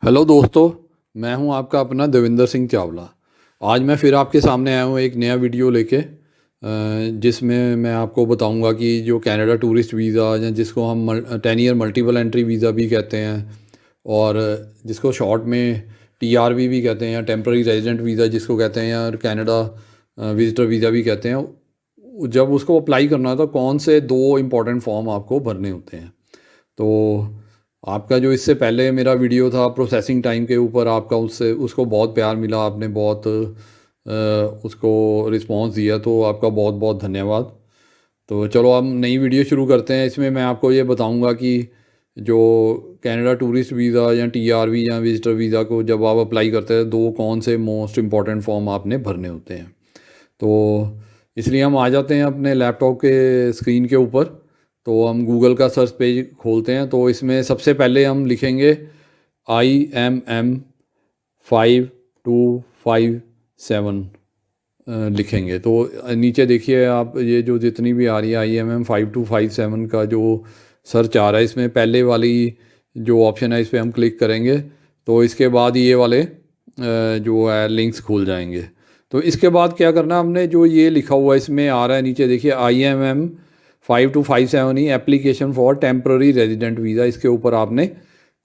Hello दोस्तों, मैं हूं आपका अपना देविंदर सिंह चावला। आज मैं फिर आपके सामने आया हूं एक नया वीडियो लेके, जिसमें मैं आपको बताऊंगा कि जो कनाडा टूरिस्ट वीज़ा या जिसको हम 10 ईयर मल्टीपल एंट्री वीज़ा भी कहते हैं और जिसको शॉर्ट में TRV भी कहते हैं या टेम्पररी रेजिडेंट वीज़ा जिसको कहते हैं या कनाडा विजिटर वीज़ा भी कहते हैं, जब उसको अप्लाई करना है तो कौन से दो इम्पॉर्टेंट फॉर्म आपको भरने होते हैं। तो आपका जो इससे पहले मेरा वीडियो था प्रोसेसिंग टाइम के ऊपर, आपका उससे उसको बहुत प्यार मिला, आपने बहुत उसको रिस्पांस दिया, तो आपका बहुत बहुत धन्यवाद। तो चलो हम नई वीडियो शुरू करते हैं। इसमें मैं आपको ये बताऊंगा कि जो कनाडा टूरिस्ट वीज़ा या TRV या विजिटर वीज़ा को जब आप अप्लाई करते हैं, दो कौन से मोस्ट इम्पॉर्टेंट फॉर्म आपने भरने होते हैं। तो इसलिए हम आ जाते हैं अपने लैपटॉप के स्क्रीन के ऊपर। तो हम गूगल का सर्च पेज खोलते हैं। तो इसमें सबसे पहले हम लिखेंगे IMM5257 लिखेंगे। तो नीचे देखिए आप, ये जो जितनी भी आ रही है IMM5257 का जो सर्च आ रहा है, इसमें पहले वाली जो ऑप्शन है इस पर हम क्लिक करेंगे तो इसके बाद ये वाले जो है लिंक्स खुल जाएंगे। तो इसके बाद क्या करना है, हमने जो ये लिखा हुआ है इसमें आ रहा है नीचे देखिए IMM5257 he application for temporary resident visa, इसके ऊपर आपने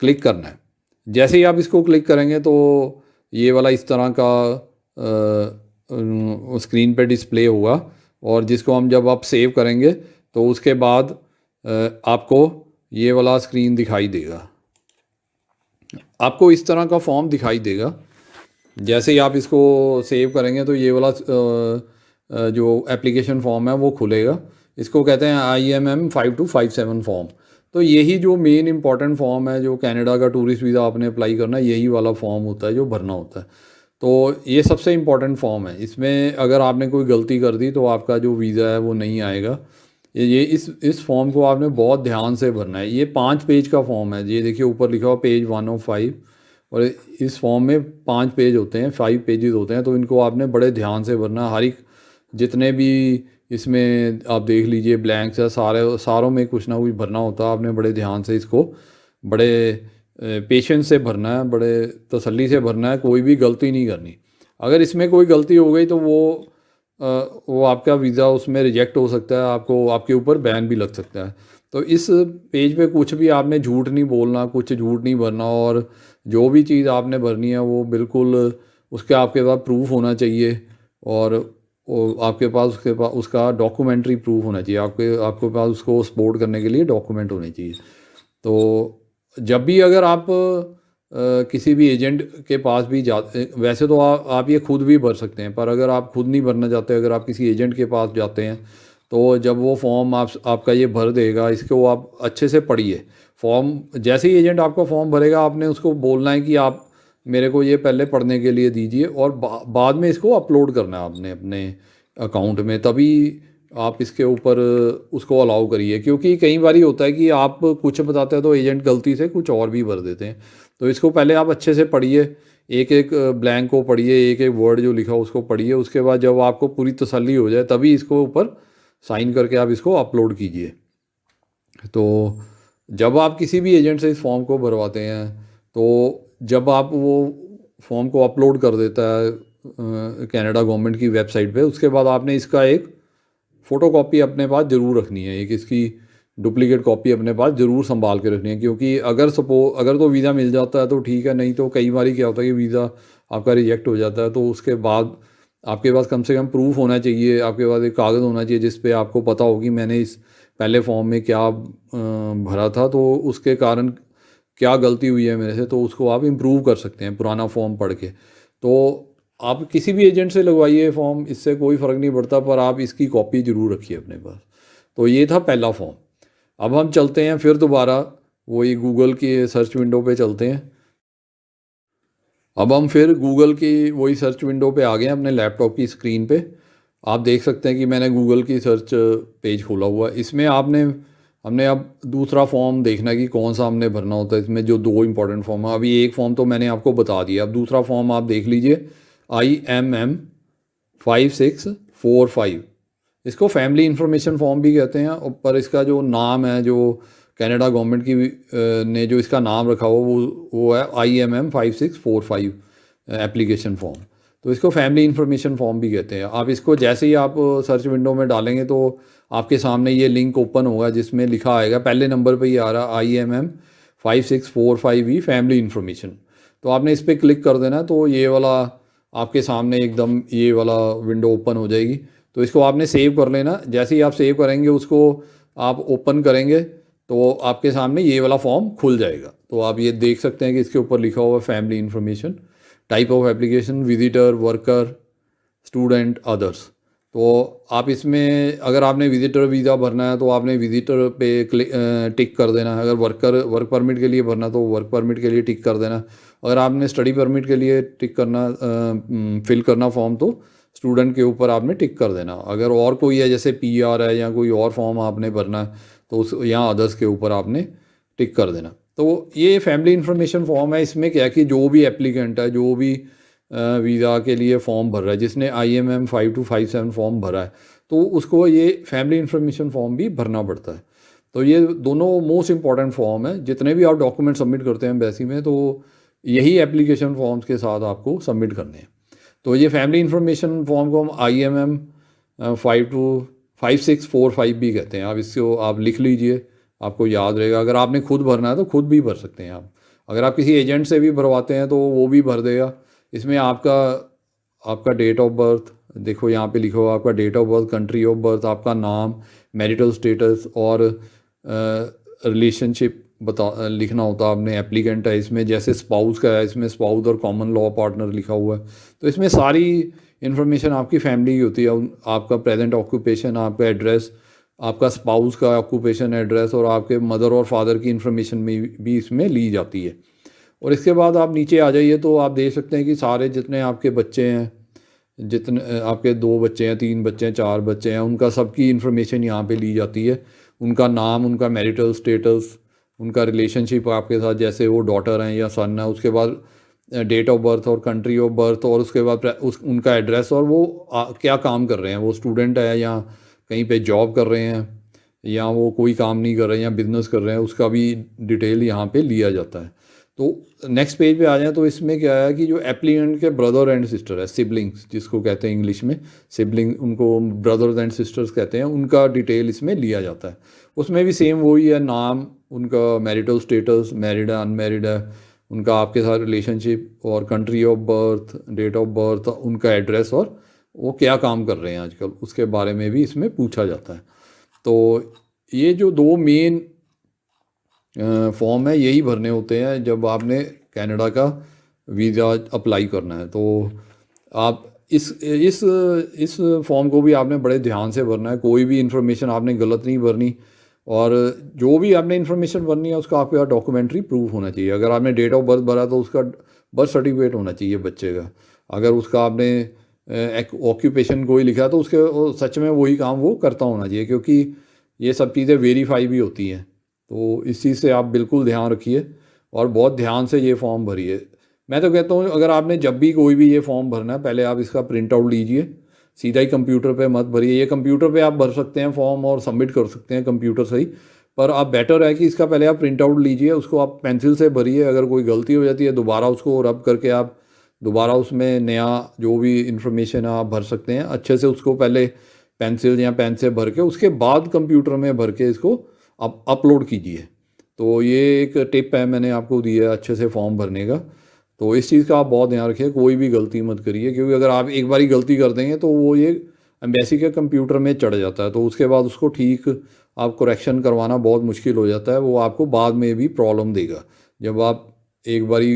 क्लिक करना है। जैसे ही आप इसको क्लिक करेंगे तो ये वाला इस तरह का स्क्रीन पे डिस्प्ले होगा, और जिसको हम जब आप सेव करेंगे तो उसके बाद आपको ये वाला स्क्रीन दिखाई देगा। आपको इस तरह का फॉर्म दिखाई देगा। जैसे ही आप इसको सेव करेंगे तो ये वाला जो एप्लीकेशन फॉर्म है वो खुलेगा। इसको कहते हैं IMM5257 फॉर्म। तो यही जो मेन इंपॉर्टेंट फॉर्म है, जो कनाडा का टूरिस्ट वीज़ा आपने अप्लाई करना है, यही वाला फॉर्म होता है जो भरना होता है। तो ये सबसे इम्पॉर्टेंट फॉर्म है। इसमें अगर आपने कोई गलती कर दी तो आपका जो वीज़ा है वो नहीं आएगा। ये इस फॉर्म को आपने बहुत ध्यान से भरना है। ये 5 पेज का फॉर्म है। ये देखिए ऊपर लिखा हुआ पेज 105, और इस फॉर्म में 5 पेज होते हैं, 5 पेजेस होते हैं। तो इनको आपने बड़े ध्यान से भरना। हर एक जितने भी इसमें आप देख लीजिए ब्लैंक्स है, सारों में कुछ ना कुछ भरना होता है। आपने बड़े ध्यान से इसको बड़े पेशेंस से भरना है, बड़े तसल्ली से भरना है, कोई भी गलती नहीं करनी। अगर इसमें कोई गलती हो गई तो वो आपका वीज़ा उसमें रिजेक्ट हो सकता है, आपको आपके ऊपर बैन भी लग सकता है। तो इस पेज पे कुछ भी आपने झूठ नहीं बोलना, कुछ झूठ नहीं भरना, और जो भी चीज़ आपने भरनी है वो बिल्कुल उसके आपके पास प्रूफ होना चाहिए, और आपके पास उसका डॉक्यूमेंट्री प्रूफ होना चाहिए। आपके पास उसको सपोर्ट करने के लिए डॉक्यूमेंट होने चाहिए। तो जब भी अगर आप किसी भी एजेंट के पास भी जाते, वैसे तो आप ये खुद भी भर सकते हैं, पर अगर आप खुद नहीं भरना चाहते, अगर आप किसी एजेंट के पास जाते हैं तो जब वो फॉर्म आपका ये भर देगा, इसको आप अच्छे से पढ़िए। फॉर्म जैसे ही एजेंट आपका फॉर्म भरेगा, आपने उसको बोलना है कि आप मेरे को ये पहले पढ़ने के लिए दीजिए, और बाद में इसको अपलोड करना है आपने अपने अकाउंट में, तभी आप इसके ऊपर उसको अलाउ करिए। क्योंकि कई बार होता है कि आप कुछ बताते हैं तो एजेंट गलती से कुछ और भी भर देते हैं। तो इसको पहले आप अच्छे से पढ़िए, एक एक ब्लैंक को पढ़िए, एक एक वर्ड जो लिखा उसको पढ़िए। उसके बाद जब आपको पूरी तसल्ली हो जाए तभी इसको ऊपर साइन करके आप इसको अपलोड कीजिए। तो जब आप किसी भी एजेंट से इस फॉर्म को भरवाते हैं, तो जब आप वो फॉर्म को अपलोड कर देता है कनाडा गवर्नमेंट की वेबसाइट पे, उसके बाद आपने इसका एक फ़ोटो कॉपी अपने पास ज़रूर रखनी है। एक इसकी डुप्लीकेट कॉपी अपने पास ज़रूर संभाल के रखनी है। क्योंकि अगर तो वीज़ा मिल जाता है तो ठीक है, नहीं तो कई बार क्या होता है कि वीज़ा आपका रिजेक्ट हो जाता है। तो उसके बाद आपके पास कम से कम प्रूफ होना चाहिए, आपके पास एक कागज़ होना चाहिए जिस पे आपको पता हो कि मैंने इस पहले फॉर्म में क्या भरा था, तो उसके कारण क्या गलती हुई है मेरे से, तो उसको आप इम्प्रूव कर सकते हैं पुराना फॉर्म पढ़ के। तो आप किसी भी एजेंट से लगवाइए फॉर्म, इससे कोई फ़र्क नहीं पड़ता, पर आप इसकी कॉपी ज़रूर रखिए अपने पास। तो ये था पहला फॉर्म। अब हम चलते हैं फिर दोबारा वही गूगल की सर्च विंडो पे चलते हैं। अब हम फिर गूगल की वही सर्च विंडो पे आ गए हैं अपने लैपटॉप की स्क्रीन पे। आप देख सकते हैं कि मैंने गूगल की सर्च पेज खोला हुआ है। इसमें हमने अब दूसरा फॉर्म देखना है कि कौन सा हमने भरना होता है। इसमें जो दो इंपॉर्टेंट फॉर्म है, अभी एक फॉर्म तो मैंने आपको बता दिया, अब दूसरा फॉर्म आप देख लीजिए IMM5645। इसको फैमिली इंफॉर्मेशन फॉर्म भी कहते हैं, पर इसका जो नाम है, जो कनाडा गवर्नमेंट की ने जो इसका नाम रखा हुआ वो है IMM 5645 एप्लीकेशन फॉर्म। तो इसको फैमिली इन्फॉर्मेशन फॉर्म भी कहते हैं। आप इसको जैसे ही आप सर्च विंडो में डालेंगे तो आपके सामने ये लिंक ओपन होगा जिसमें लिखा आएगा, पहले नंबर पे ही आ रहा IMM 5645 फैमिली इन्फॉर्मेशन। तो आपने इस पर क्लिक कर देना, तो ये वाला आपके सामने एकदम ये वाला विंडो ओपन हो जाएगी। तो इसको आपने सेव कर लेना। जैसे ही आप सेव करेंगे उसको आप ओपन करेंगे तो आपके सामने ये वाला फॉर्म खुल जाएगा। तो आप ये देख सकते हैं कि इसके ऊपर लिखा हुआ family information, type of application, visitor, worker, student, others. तो आप इसमें अगर आपने विजिटर वीज़ा भरना है तो आपने विजिटर पे टिक कर देना है। अगर वर्क परमिट के लिए भरना तो वर्क परमिट के लिए टिक कर देना। अगर आपने स्टडी परमिट के लिए टिक करना फिल करना फॉर्म तो स्टूडेंट के ऊपर आपने टिक कर देना। अगर और कोई है जैसे PR है या कोई और फॉर्म आपने भरना है तो उस यहाँ अदर्स के ऊपर आपने टिक कर देना। तो ये फैमिली इन्फॉर्मेशन फॉर्म है। इसमें क्या है कि जो भी एप्लीकेंट है, जो भी वीज़ा के लिए फॉर्म भर रहा है, जिसने IMM 5257 फॉर्म भरा है, तो उसको ये फैमिली इन्फॉर्मेशन फॉर्म भी भरना पड़ता है। तो ये दोनों मोस्ट इंपॉर्टेंट फॉर्म है। जितने भी आप डॉक्यूमेंट सबमिट करते हैं एम्बेसी में, तो यही एप्लीकेशन फॉर्म्स के साथ आपको सबमिट करने हैं। तो ये फैमिली इन्फॉर्मेशन फॉर्म को हम IMM 5645 भी कहते हैं। आप इसको आप लिख लीजिए, आपको याद रहेगा। अगर आपने खुद भरना है तो खुद भी भर सकते हैं आप। अगर आप किसी एजेंट से भी भरवाते हैं तो वो भी भर देगा। इसमें आपका डेट ऑफ बर्थ देखो, यहाँ पे लिखा हुआ आपका date of birth, country of birth, आपका नाम, मैरिटल स्टेटस और रिलेशनशिप लिखना होता है आपने। एप्लीकेंट है इसमें, जैसे स्पाउस का है इसमें स्पाउस और कॉमन लॉ पार्टनर लिखा हुआ है। तो इसमें सारी इन्फॉर्मेशन आपकी फैमिली की होती है। आपका प्रेजेंट ऑक्यूपेशन, आपका एड्रेस, आपका स्पाउस का ऑक्यूपेशन एड्रेस और आपके मदर और फादर की इन्फॉर्मेशन भी इसमें ली जाती है। और इसके बाद आप नीचे आ जाइए तो आप देख सकते हैं कि सारे जितने आपके बच्चे हैं, जितने आपके 2 बच्चे हैं, 3 बच्चे हैं, 4 बच्चे हैं, उनका सबकी इन्फॉर्मेशन यहाँ पे ली जाती है। उनका नाम, उनका मैरिटल स्टेटस, उनका रिलेशनशिप आपके साथ, जैसे वो डॉटर हैं या सन है। उसके बाद डेट ऑफ बर्थ और कंट्री ऑफ बर्थ, और उसके बाद उनका एड्रेस, और वो क्या काम कर रहे हैं, वो स्टूडेंट है या कहीं पे जॉब कर रहे हैं या वो कोई काम नहीं कर रहे हैं या बिज़नेस कर रहे हैं, उसका भी डिटेल यहाँ पे लिया जाता है। तो नेक्स्ट पेज पे आ जाए तो इसमें क्या है कि जो एप्लीकेंट के ब्रदर एंड सिस्टर है, सिबलिंग्स जिसको कहते हैं इंग्लिश में सिबलिंग, उनको ब्रदर्स एंड सिस्टर्स कहते हैं, उनका डिटेल इसमें लिया जाता है। उसमें भी सेम वही है, नाम, उनका मैरिटल स्टेटस, मैरिड है अनमैरिड है, उनका आपके साथ रिलेशनशिप और country of birth, date of birth, उनका एड्रेस और वो क्या काम कर रहे हैं आजकल, उसके बारे में भी इसमें पूछा जाता है। तो ये जो 2 मेन फॉर्म है यही भरने होते हैं जब आपने कनाडा का वीज़ा अप्लाई करना है। तो आप इस फॉर्म को भी आपने बड़े ध्यान से भरना है। कोई भी इन्फॉर्मेशन आपने गलत नहीं भरनी, और जो भी आपने इन्फॉर्मेशन भरनी है उसका आपके पास डॉक्यूमेंट्री प्रूफ होना चाहिए। अगर आपने डेट ऑफ बर्थ भरा तो उसका बर्थ सर्टिफिकेट होना चाहिए बच्चे का। अगर उसका आपने ऑक्यूपेशन कोई लिखा तो उसके सच में वही काम वो करता होना चाहिए, क्योंकि ये सब चीज़ें वेरीफाई भी होती हैं। तो इस चीज़ से आप बिल्कुल ध्यान रखिए और बहुत ध्यान से ये फॉर्म भरिए। मैं तो कहता हूँ अगर आपने जब भी कोई भी ये फॉर्म भरना है, पहले आप इसका प्रिंट आउट लीजिए, सीधा ही कंप्यूटर पे मत भरिए। ये कंप्यूटर पे आप भर सकते हैं फॉर्म और सबमिट कर सकते हैं कंप्यूटर से ही, पर आप बेटर है कि इसका पहले आप प्रिंट आउट लीजिए, उसको आप पेंसिल से भरिए। अगर कोई गलती हो जाती है दोबारा उसको रब करके आप दोबारा उसमें नया जो भी इन्फॉर्मेशन आप भर सकते हैं, अच्छे से उसको पहले पेंसिल या पेन से भर के उसके बाद कंप्यूटर में भर के इसको आप अपलोड कीजिए। तो ये एक टिप है मैंने आपको दी है अच्छे से फॉर्म भरने का। तो इस चीज़ का आप बहुत ध्यान रखिए, कोई भी गलती मत करिए, क्योंकि अगर आप एक बारी गलती कर देंगे तो वो ये एम्बेसी के कंप्यूटर में चढ़ जाता है। तो उसके बाद उसको ठीक आप करेक्शन करवाना बहुत मुश्किल हो जाता है, वो आपको बाद में भी प्रॉब्लम देगा। जब आप एक बारी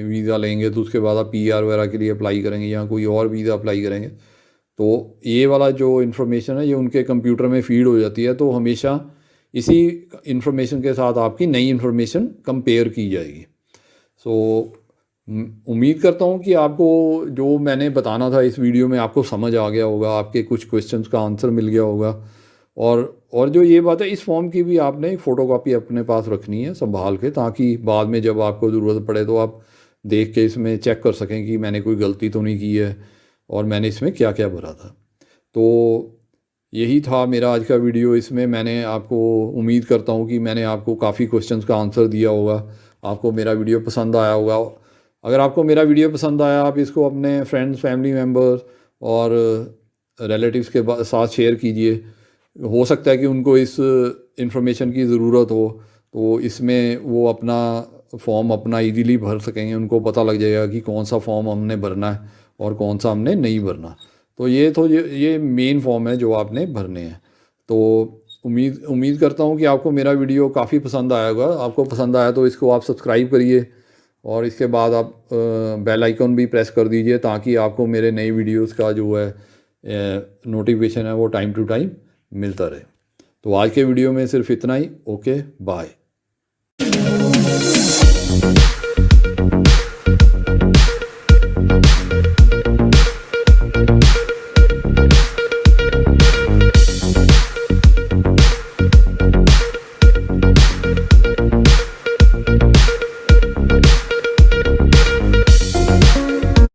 वीज़ा लेंगे तो उसके बाद आप PR वगैरह के लिए अप्लाई करेंगे या कोई और वीज़ा अप्लाई करेंगे, तो ये वाला जो इन्फॉर्मेशन है ये उनके कंप्यूटर में फीड हो जाती है। तो हमेशा इसी इन्फॉर्मेशन के साथ आपकी नई इन्फॉर्मेशन कंपेयर की जाएगी। सो उम्मीद करता हूँ कि आपको जो मैंने बताना था इस वीडियो में आपको समझ आ गया होगा, आपके कुछ क्वेश्चंस का आंसर मिल गया होगा। और जो ये बात है, इस फॉर्म की भी आपने फ़ोटोकॉपी अपने पास रखनी है संभाल के, ताकि बाद में जब आपको ज़रूरत पड़े तो आप देख के इसमें चेक कर सकें कि मैंने कोई गलती तो नहीं की है और मैंने इसमें क्या क्या भरा था। तो यही था मेरा आज का वीडियो। इसमें मैंने आपको, उम्मीद करता हूँ कि मैंने आपको काफ़ी क्वेश्चंस का आंसर दिया होगा, आपको मेरा वीडियो पसंद आया होगा। अगर आपको मेरा वीडियो पसंद आया, आप इसको अपने फ्रेंड्स, फैमिली मेम्बर्स और रिलेटिव्स के साथ शेयर कीजिए। हो सकता है कि उनको इस इंफॉर्मेशन की ज़रूरत हो, तो इसमें वो अपना फॉर्म अपना इजीली भर सकेंगे, उनको पता लग जाएगा कि कौन सा फॉर्म हमने भरना है और कौन सा हमने नहीं भरना। तो ये मेन फॉर्म है जो आपने भरने हैं। तो उम्मीद करता हूँ कि आपको मेरा वीडियो काफ़ी पसंद आया होगा। आपको पसंद आया तो इसको आप सब्सक्राइब करिए और इसके बाद आप बेल आइकन भी प्रेस कर दीजिए, ताकि आपको मेरे नए वीडियोस का जो है नोटिफिकेशन है वो टाइम टू टाइम मिलता रहे। तो आज के वीडियो में सिर्फ इतना ही। Okay, bye.